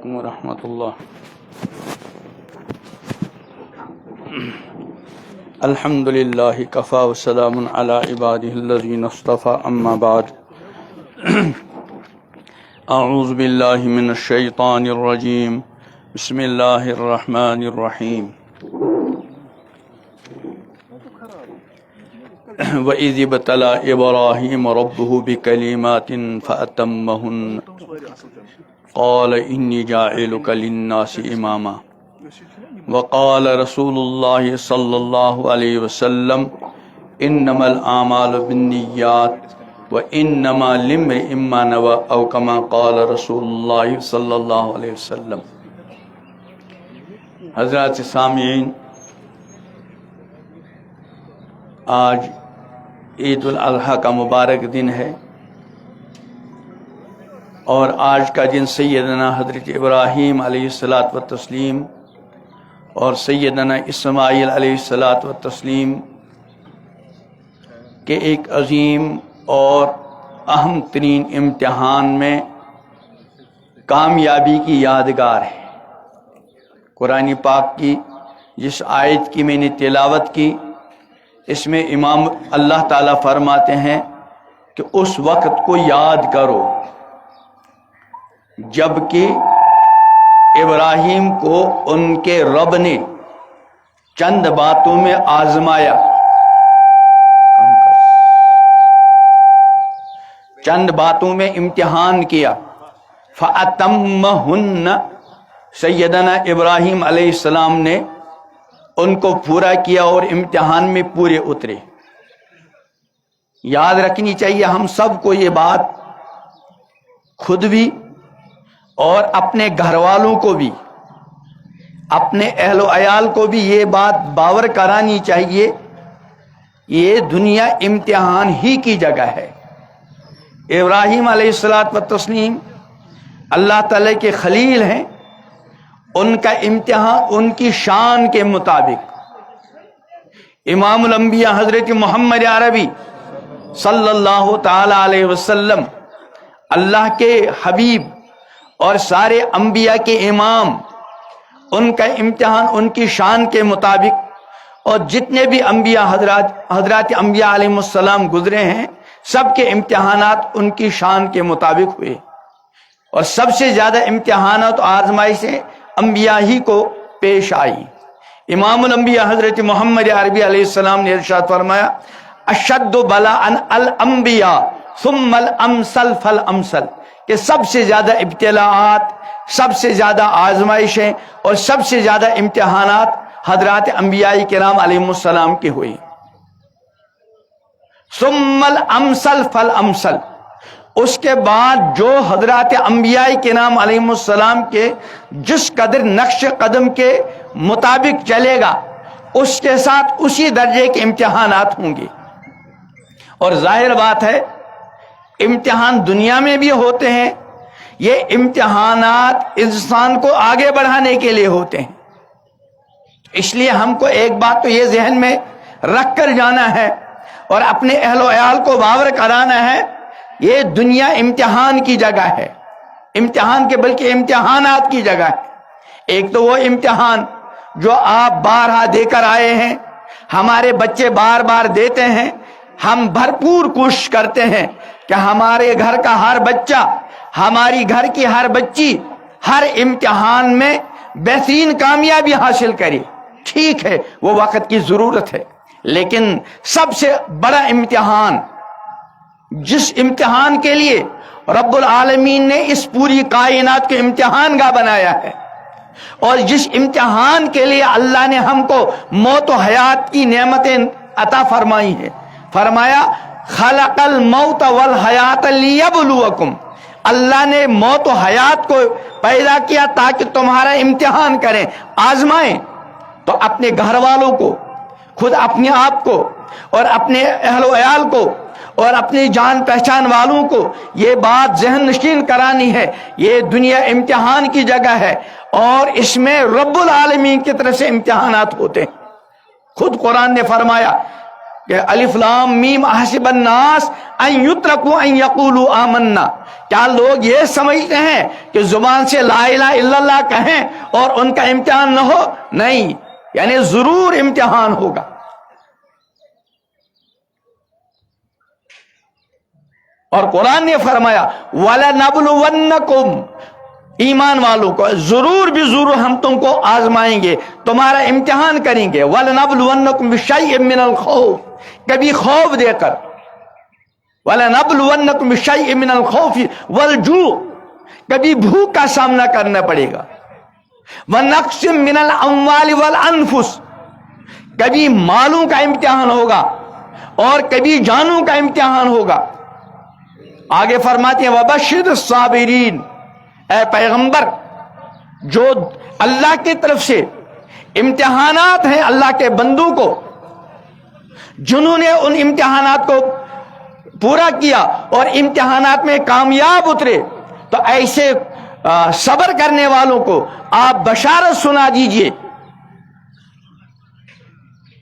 ورحمۃ اللہ۔ الحمد للہ کفا وسلام علی عبادہ الذین اصطفى، اما بعد۔ اعوذ باللہ من الشیطان الرجیم، بسم اللہ الرحمن الرحیم۔ وَإِذِ ابْتَلَىٰ إِبْرَاهِيمَ رَبُّهُ بِكَلِمَاتٍ فَأَتَمَّهُنَّ قَالَ إِنِّي جَاعِلُكَ لِلنَّاسِ إِمَامًا وَقَالَ رَسُولُ اللَّهِ صَلَّى اللَّهُ عَلَيْهِ وسلم إِنَّمَا الْأَعْمَالُ بِالنِّيَّاتِ وَإِنَّمَا لِامْرِئٍ مَّا نَوَىٰ أَوْ كَمَا قَالَ رسول اللہ صلی اللہ علیہ وسلم۔ حضرات سامعین، آج عید الاضحیٰ کا مبارک دن ہے، اور آج کا دن سیدنا حضرت ابراہیم علیہ الصلاۃ والتسلیم اور سیدنا اسماعیل علیہ الصلاۃ والتسلیم کے ایک عظیم اور اہم ترین امتحان میں کامیابی کی یادگار ہے۔ قرآن پاک کی جس آیت کی میں نے تلاوت کی، اس میں امام اللہ تعالیٰ فرماتے ہیں کہ اس وقت کو یاد کرو جب کہ ابراہیم کو ان کے رب نے چند باتوں میں آزمایا، چند باتوں میں امتحان کیا۔ فَأَتَمَّهُنَّ، سیدنا ابراہیم علیہ السلام نے ان کو پورا کیا اور امتحان میں پورے اترے۔ یاد رکھنی چاہیے ہم سب کو یہ بات، خود بھی اور اپنے گھر والوں کو بھی، اپنے اہل و عیال کو بھی یہ بات باور کرانی چاہیے، یہ دنیا امتحان ہی کی جگہ ہے۔ ابراہیم علیہ الصلاۃ والتسلیم اللہ تعالی کے خلیل ہیں، ان کا امتحان ان کی شان کے مطابق۔ امام الانبیاء حضرت محمد عربی صلی اللہ تعالی علیہ وسلم، اللہ کے حبیب اور سارے انبیاء کے امام، ان کا امتحان ان کی شان کے مطابق، اور جتنے بھی انبیاء حضرات انبیاء علیہ السلام گزرے ہیں، سب کے امتحانات ان کی شان کے مطابق ہوئے، اور سب سے زیادہ امتحانات و آزمائشیں انبیاء ہی کو پیش آئی۔ امام الانبیاء حضرت محمد عربی علیہ السلام نے ارشاد فرمایا، اشد بلاء الانبیاء ثم الامثل فالامثل، کہ سب سے زیادہ ابتلاءات، سب سے زیادہ آزمائشیں اور سب سے زیادہ امتحانات حضرات انبیاء کرام علیہ السلام کے ہوئے۔ ثم الامثل فالامثل، اس کے بعد جو حضرات انبیاء کرام علیہ السلام کے جس قدر نقش قدم کے مطابق چلے گا، اس کے ساتھ اسی درجے کے امتحانات ہوں گے۔ اور ظاہر بات ہے امتحان دنیا میں بھی ہوتے ہیں، یہ امتحانات انسان کو آگے بڑھانے کے لیے ہوتے ہیں۔ اس لیے ہم کو ایک بات تو یہ ذہن میں رکھ کر جانا ہے اور اپنے اہل و عیال کو باور کرانا ہے، یہ دنیا امتحان کی جگہ ہے، امتحان کے بلکہ امتحانات کی جگہ ہے۔ ایک تو وہ امتحان جو آپ بارہا دے کر آئے ہیں، ہمارے بچے بار بار دیتے ہیں، ہم بھرپور کوشش کرتے ہیں کہ ہمارے گھر کا ہر بچہ، ہماری گھر کی ہر بچی ہر امتحان میں بہترین کامیابی حاصل کرے۔ ٹھیک ہے، وہ وقت کی ضرورت ہے، لیکن سب سے بڑا امتحان، جس امتحان کے لیے رب العالمین نے اس پوری کائنات کو امتحان گاہ بنایا ہے، اور جس امتحان کے لیے اللہ نے ہم کو موت و حیات کی نعمتیں عطا فرمائی ہیں، فرمایا خلق الموت والحیات لیبلوکم، اللہ نے موت و حیات کو پیدا کیا تاکہ تمہارا امتحان کریں، آزمائیں۔ تو اپنے گھر والوں کو، خود اپنے آپ کو اور اپنے اہل و عیال کو اور اپنی جان پہچان والوں کو یہ بات ذہن نشین کرانی ہے، یہ دنیا امتحان کی جگہ ہے، اور اس میں رب العالمین کی طرف سے امتحانات ہوتے ہیں۔ خود قرآن نے فرمایا کہ الف لام میم احسب الناس ان یترکوا ان یقولوا آمنا، کیا لوگ یہ سمجھتے ہیں کہ زبان سے لا الہ الا اللہ کہیں اور ان کا امتحان نہ ہو؟ نہیں، یعنی ضرور امتحان ہوگا۔ اور قرآن نے فرمایا وَلَنَبْلُوَنَّكُمْ، ایمان والوں کو ضرور بھی ضرور ہم تم کو آزمائیں گے، تمہارا امتحان کریں گے۔ وَلَنَبْلُوَنَّكُمْ بِشَيْءٍ مِّنَ الْخَوْفِ، کبھی خوف دے کر، وَلَنَبْلُوَنَّكُمْ بِشَيْءٍ مِّنَ الْخَوْفِ وَالْجُوعِ، کبھی بھوک کا سامنا کرنا پڑے گا، وَنَقْصٍ مِّنَ الْأَمْوَالِ وَالْأَنفُسِ، کبھی مالوں کا امتحان ہوگا اور کبھی جانوں کا امتحان ہوگا۔ آگے فرماتے ہیں وَبَشِّرِ الصَّابِرِينَ، اے پیغمبر جو اللہ کی طرف سے امتحانات ہیں اللہ کے بندوں کو، جنہوں نے ان امتحانات کو پورا کیا اور امتحانات میں کامیاب اترے، تو ایسے صبر کرنے والوں کو آپ بشارت سنا دیجئے۔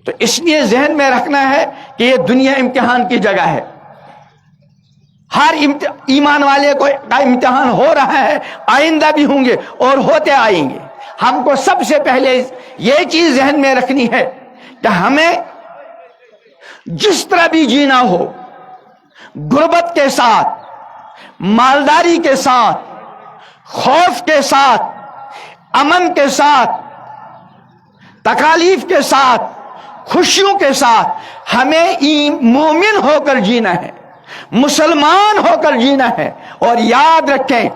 تو اس لیے ذہن میں رکھنا ہے کہ یہ دنیا امتحان کی جگہ ہے، ہر ایمان والے کو کا امتحان ہو رہا ہے، آئندہ بھی ہوں گے اور ہوتے آئیں گے۔ ہم کو سب سے پہلے یہ چیز ذہن میں رکھنی ہے کہ ہمیں جس طرح بھی جینا ہو، غربت کے ساتھ، مالداری کے ساتھ، خوف کے ساتھ، امن کے ساتھ، تکالیف کے ساتھ، خوشیوں کے ساتھ، ہمیں مومن ہو کر جینا ہے، مسلمان ہو کر جینا ہے۔ اور یاد رکھیں،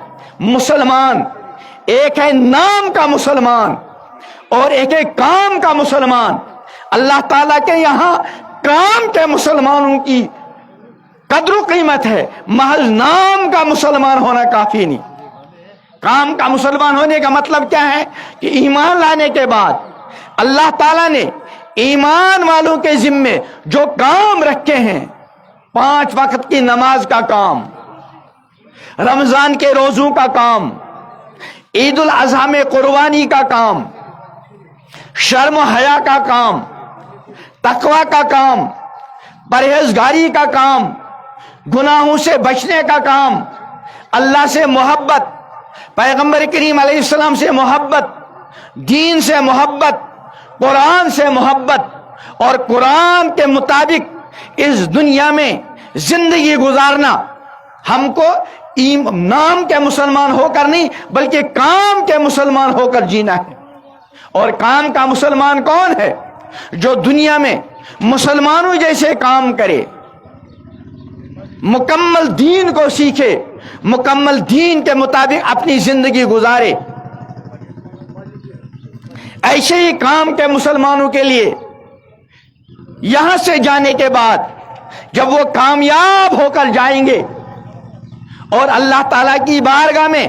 مسلمان ایک ہے نام کا مسلمان اور ایک ہے کام کا مسلمان۔ اللہ تعالیٰ کے یہاں کام کے مسلمانوں کی قدر و قیمت ہے، محض نام کا مسلمان ہونا کافی نہیں۔ کام کا مسلمان ہونے کا مطلب کیا ہے کہ ایمان لانے کے بعد اللہ تعالیٰ نے ایمان والوں کے ذمے جو کام رکھے ہیں، 5 وقت کی نماز کا کام، رمضان کے روزوں کا کام، عید الاضحیٰ میں قربانی کا کام، شرم و حیا کا کام، تقوی کا کام، پرہیزگاری کا کام، گناہوں سے بچنے کا کام، اللہ سے محبت، پیغمبر کریم علیہ السلام سے محبت، دین سے محبت، قرآن سے محبت اور قرآن کے مطابق اس دنیا میں زندگی گزارنا۔ ہم کو نام کے مسلمان ہو کر نہیں بلکہ کام کے مسلمان ہو کر جینا ہے۔ اور کام کا مسلمان کون ہے؟ جو دنیا میں مسلمانوں جیسے کام کرے، مکمل دین کو سیکھے، مکمل دین کے مطابق اپنی زندگی گزارے۔ ایسے ہی کام کے مسلمانوں کے لیے یہاں سے جانے کے بعد جب وہ کامیاب ہو کر جائیں گے اور اللہ تعالیٰ کی بارگاہ میں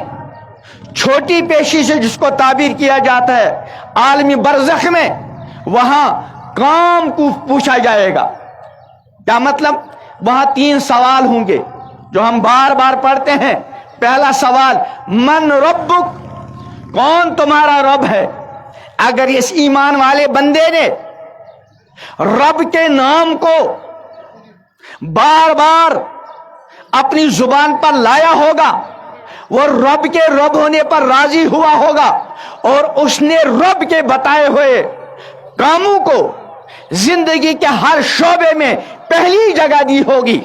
چھوٹی پیشی سے جس کو تعبیر کیا جاتا ہے عالمی برزخ میں، وہاں کام کو پوچھا جائے گا۔ کیا مطلب؟ وہاں 3 سوال ہوں گے جو ہم بار بار پڑھتے ہیں۔ پہلا سوال من ربک، کون تمہارا رب ہے؟ اگر اس ایمان والے بندے نے رب کے نام کو بار بار اپنی زبان پر لایا ہوگا، وہ رب کے رب ہونے پر راضی ہوا ہوگا اور اس نے رب کے بتائے ہوئے کاموں کو زندگی کے ہر شعبے میں پہلی جگہ دی ہوگی،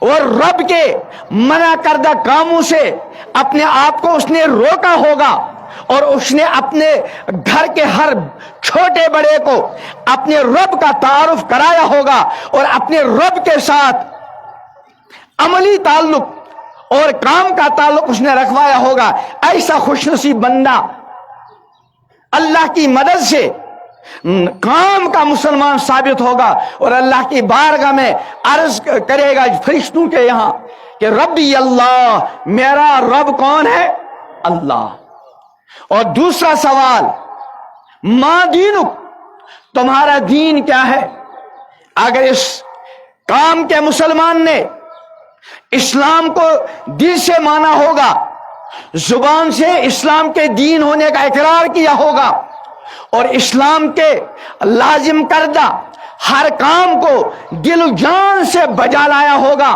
اور رب کے منع کردہ کاموں سے اپنے آپ کو اس نے روکا ہوگا، اور اس نے اپنے گھر کے ہر چھوٹے بڑے کو اپنے رب کا تعارف کرایا ہوگا اور اپنے رب کے ساتھ عملی تعلق اور کام کا تعلق اس نے رکھوایا ہوگا۔ ایسا خوش نصیب بندہ اللہ کی مدد سے کام کا مسلمان ثابت ہوگا اور اللہ کی بارگاہ میں عرض کرے گا فرشتوں کے یہاں کہ ربی اللہ، میرا رب کون ہے؟ اللہ۔ اور دوسرا سوال ما دینک، تمہارا دین کیا ہے؟ اگر اس کام کے مسلمان نے اسلام کو دل سے مانا ہوگا، زبان سے اسلام کے دین ہونے کا اقرار کیا ہوگا اور اسلام کے لازم کردہ ہر کام کو دل و جان سے بجا لایا ہوگا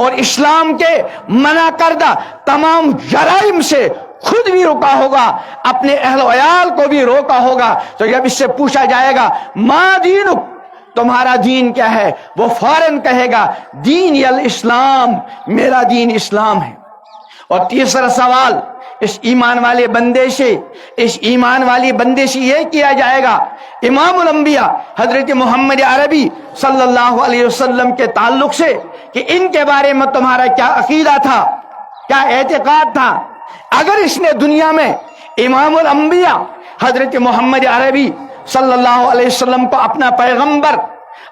اور اسلام کے منع کردہ تمام جرائم سے خود بھی روکا ہوگا، اپنے اہل و عیال کو بھی روکا ہوگا، تو جب اس سے پوچھا جائے گا ما دینک، تمہارا دین کیا ہے، وہ فوراً کہے گا دین الاسلام، میرا دین اسلام ہے۔ اور تیسرا سوال اس ایمان والے بندے سے، اس ایمان والی بندے سے یہ کیا جائے گا امام الانبیاء حضرت محمد عربی صلی اللہ علیہ وسلم کے تعلق سے کہ ان کے بارے میں تمہارا کیا عقیدہ تھا، کیا اعتقاد تھا۔ اگر اس نے دنیا میں امام الانبیاء حضرت محمد عربی صلی اللہ علیہ وسلم کو اپنا پیغمبر،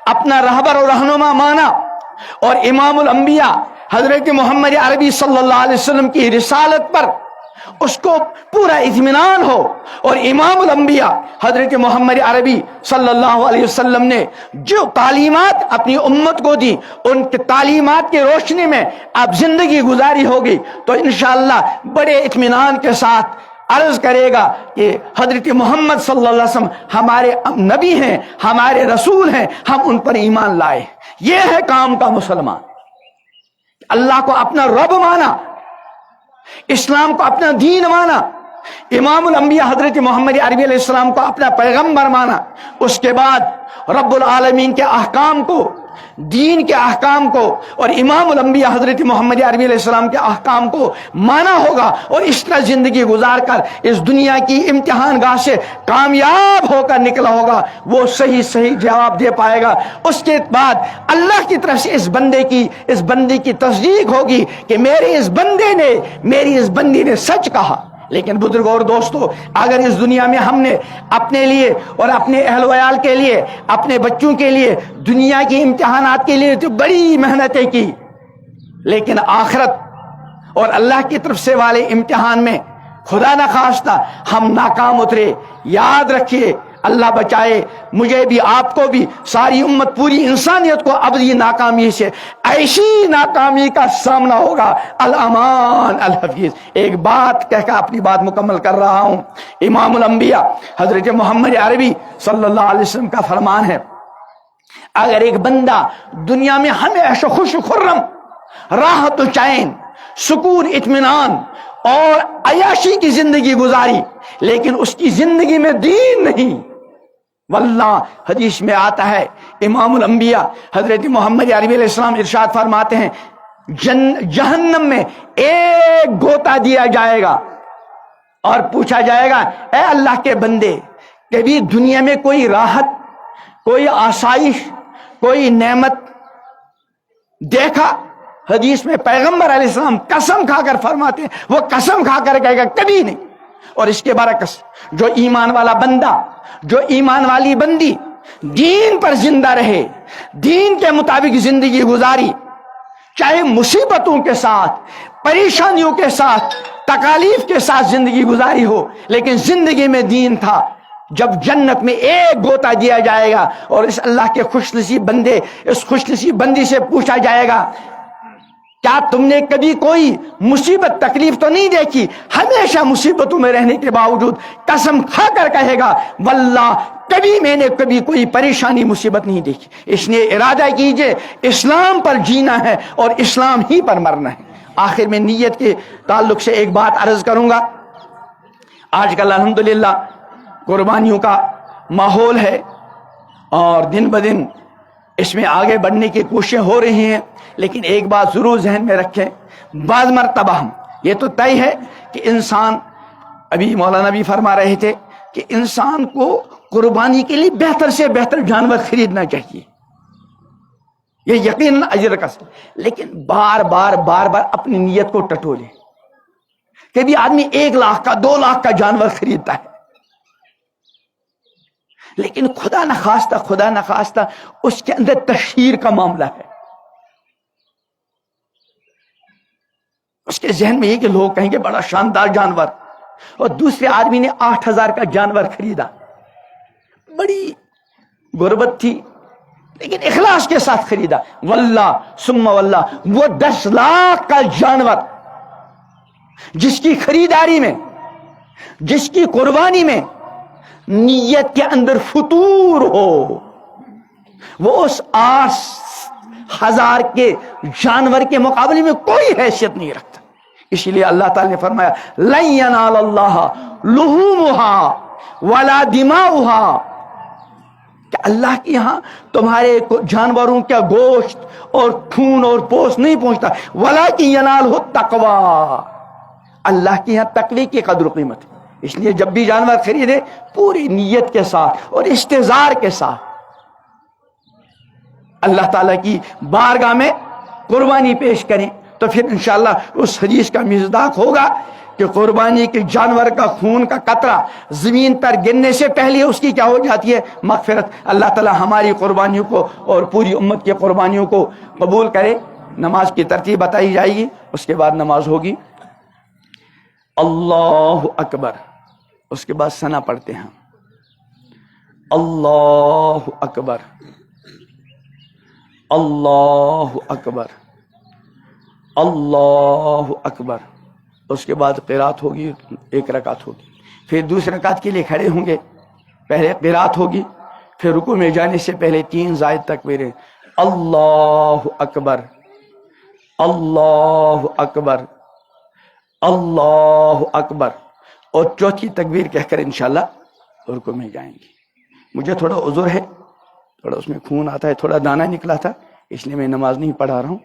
اپنا رہبر و رہنما مانا، اور امام الانبیاء حضرت محمد عربی صلی اللہ علیہ وسلم کی رسالت پر اس کو پورا اطمینان ہو، اور امام الانبیاء حضرت محمد عربی صلی اللہ علیہ وسلم نے جو تعلیمات اپنی امت کو دی، ان کے تعلیمات کی روشنی میں اب زندگی گزاری ہوگی، تو انشاءاللہ بڑے اطمینان کے ساتھ عرض کرے گا کہ حضرت محمد صلی اللہ علیہ وسلم ہمارے نبی ہیں، ہمارے رسول ہیں، ہم ان پر ایمان لائے۔ یہ ہے کام کا مسلمان، اللہ کو اپنا رب مانا، اسلام کو اپنا دین مانا، امام الانبیاء حضرت محمد عربی علیہ السلام کو اپنا پیغمبر مانا، اس کے بعد رب العالمین کے احکام کو، دین کے احکام کو اور امام الانبیاء حضرت محمد عربی علیہ السلام کے احکام کو مانا ہوگا، اور اس طرح زندگی گزار کر اس دنیا کی امتحان گاہ سے کامیاب ہو کر نکلا ہوگا، وہ صحیح جواب دے پائے گا۔ اس کے بعد اللہ کی طرف سے اس بندے کی تصدیق ہوگی کہ میری اس بندی نے سچ کہا۔ لیکن بزرگوں اور دوستو، اگر اس دنیا میں ہم نے اپنے لیے اور اپنے اہل و عیال کے لیے، اپنے بچوں کے لیے، دنیا کی امتحانات کے لیے تو بڑی محنتیں کی، لیکن آخرت اور اللہ کی طرف سے والے امتحان میں خدا نخواستہ ہم ناکام اترے، یاد رکھیے، اللہ بچائے مجھے بھی، آپ کو بھی، ساری امت، پوری انسانیت کو ابدی ناکامی سے، ایسی ناکامی کا سامنا ہوگا۔ الامان الحفیظ۔ ایک بات کہہ کر اپنی بات مکمل کر رہا ہوں۔ امام الانبیاء حضرت محمد عربی صلی اللہ علیہ وسلم کا فرمان ہے، اگر ایک بندہ دنیا میں ہمیشہ خوش و خرم، راحت و چین، سکون، اطمینان اور عیاشی کی زندگی گزاری، لیکن اس کی زندگی میں دین نہیں، واللہ حدیث میں آتا ہے، امام الانبیاء حضرت محمد عربی علیہ السلام ارشاد فرماتے ہیں جہنم میں ایک گوتا دیا جائے گا اور پوچھا جائے گا اے اللہ کے بندے، کبھی دنیا میں کوئی راحت، کوئی آسائش، کوئی نعمت دیکھا؟ حدیث میں پیغمبر علیہ السلام قسم کھا کر فرماتے ہیں، وہ قسم کھا کر کہے گا کبھی نہیں۔ اور اس کے برعکس جو ایمان والا بندہ، جو ایمان والی بندی دین پر زندہ رہے، دین کے مطابق زندگی گزاری، چاہے مصیبتوں کے ساتھ، پریشانیوں کے ساتھ، تکالیف کے ساتھ زندگی گزاری ہو، لیکن زندگی میں دین تھا، جب جنت میں ایک گوتا دیا جائے گا اور اس اللہ کے خوش نصیب بندے، اس خوش نصیب بندی سے پوچھا جائے گا کیا تم نے کبھی کوئی مصیبت تکلیف تو نہیں دیکھی؟ ہمیشہ مصیبتوں میں رہنے کے باوجود قسم کھا کر کہے گا واللہ میں نے کبھی کوئی پریشانی مصیبت نہیں دیکھی۔ اس نے ارادہ کیجئے اسلام پر جینا ہے اور اسلام ہی پر مرنا ہے۔ آخر میں نیت کے تعلق سے ایک بات عرض کروں گا۔ آج کل الحمدللہ قربانیوں کا ماحول ہے اور دن بدن اس میں آگے بڑھنے کی کوششیں ہو رہی ہیں، لیکن ایک بات ضرور ذہن میں رکھیں، بعض مرتبہ ہم یہ تو طے ہے کہ انسان، ابھی مولانا بھی فرما رہے تھے کہ انسان کو قربانی کے لیے بہتر سے بہتر جانور خریدنا چاہیے، یہ یقیناً اجر کا سبب، لیکن بار بار اپنی نیت کو ٹٹولے۔ کبھی آدمی 1 لاکھ کا 2 لاکھ کا جانور خریدتا ہے، لیکن خدا نخواستہ اس کے اندر تشہیر کا معاملہ ہے۔ اس کے ذہن میں یہ کہ لوگ کہیں گے بڑا شاندار جانور، اور دوسرے آدمی نے 8000 کا جانور خریدا، بڑی غربت تھی لیکن اخلاص کے ساتھ خریدا، واللہ ثم واللہ وہ 10 لاکھ کا جانور جس کی خریداری میں، جس کی قربانی میں نیت کے اندر فطور ہو، وہ اس 8,000 کے جانور کے مقابلے میں کوئی حیثیت نہیں رکھتا. اسی لیے اللہ تعالی نے فرمایا لن ینال اللہ لحومها ولا دماؤها، کہ اللہ کے یہاں تمہارے جانوروں کا گوشت اور خون اور پوست نہیں پہنچتا، ولکن ینالہ التقوی، اللہ کے یہاں تقوی کی قدر و قیمت ہے. اس لیے جب بھی جانور خریدے پوری نیت کے ساتھ اور استحضار کے ساتھ اللہ تعالیٰ کی بارگاہ میں قربانی پیش کریں، تو پھر انشاءاللہ اس حدیث کا مصداق ہوگا کہ قربانی کے جانور کا خون کا قطرہ زمین پر گرنے سے پہلے اس کی کیا ہو جاتی ہے؟ مغفرت. اللہ تعالیٰ ہماری قربانیوں کو اور پوری امت کی قربانیوں کو قبول کرے. نماز کی ترتیب بتائی جائے گی، اس کے بعد نماز ہوگی. اللہ اکبر، اس کے بعد ثنا پڑھتے ہیں. اللہ اکبر، اللہ اکبر، اللہ اکبر. اس کے بعد قرات ہوگی، ایک رکعت ہوگی. پھر دوسری رکعت کے لیے کھڑے ہوں گے، پہلے قرات ہوگی، پھر رکوع میں جانے سے پہلے 3 زائد تکبیریں. اللہ اکبر، اللہ اکبر، اللہ اکبر، اور چوتھی تکبیر کہہ کر انشاءاللہ رکوع میں جائیں گے. مجھے تھوڑا عذر ہے، تھوڑا اس میں خون آتا ہے، تھوڑا دانہ نکلا تھا، اس لیے میں نماز نہیں پڑھا رہا ہوں.